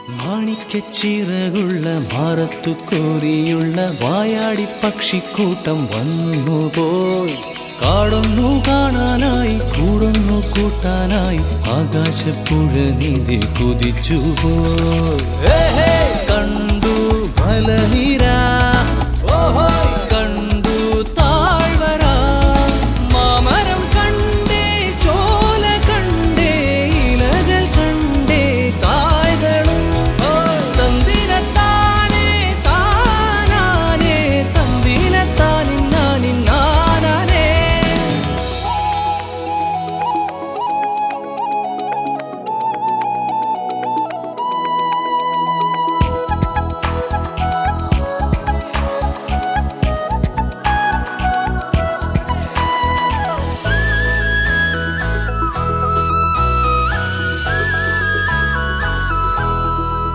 മാണിക്കച്ചിറകുള്ള മാറത്തു കോരിയുള്ള വായാടി പക്ഷിക്കൂട്ടം വന്നുപോയി. കാടൊന്നു കാണാനായി കൂടൊന്നു കൂട്ടാനായി ആകാശപ്പുഴ നീതി കുതിച്ചുപോയി. കണ്ടു മലനിര, കണ്ടു താഴ്വര, മാമരം കണ്ടേ, ചോല കണ്ടേ, ഇലകൾ കണ്ടേ, കായ്കളും തന്തിരത്താനേ താനാനേ, തന്തിരത്താനിന്നാനിന്നാനേ.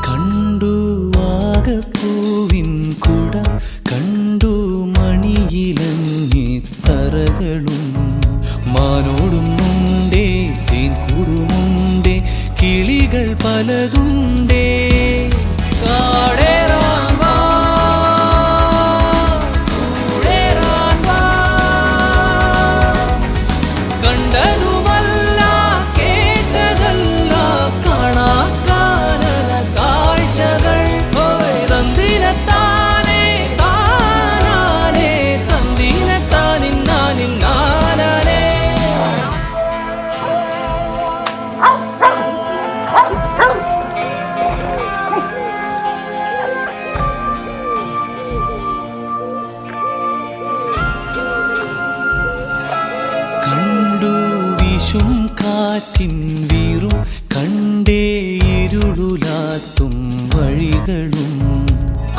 കണ്ടു ആകപ്പൂവിൻ കുട, കണ്ടു മണിയിലങ്ങി തറകളും, മാനോടുമുണ്ടേ തേൻകൂടുമുണ്ടേ, കിളികൾ പലതുണ്ടേ. കാടേറാൻ വാ, കൂടേറാൻ വാ, കണ്ടതുമല്ല കേട്ടതല്ല കാണാക്കാനല കാഴ്ചകൾ. തന്തിരത്താനേ താനാനേ, തന്തിരത്താനിന്നാനിന്നാനേ. കണ്ടു വീശും കാറ്റിൻ വീറും, കണ്ടേ ഇരുളുലാത്തും വഴികളും,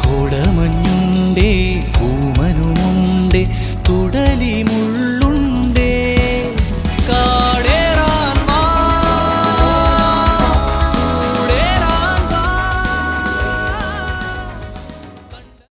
കോടമഞ്ഞുണ്ടേ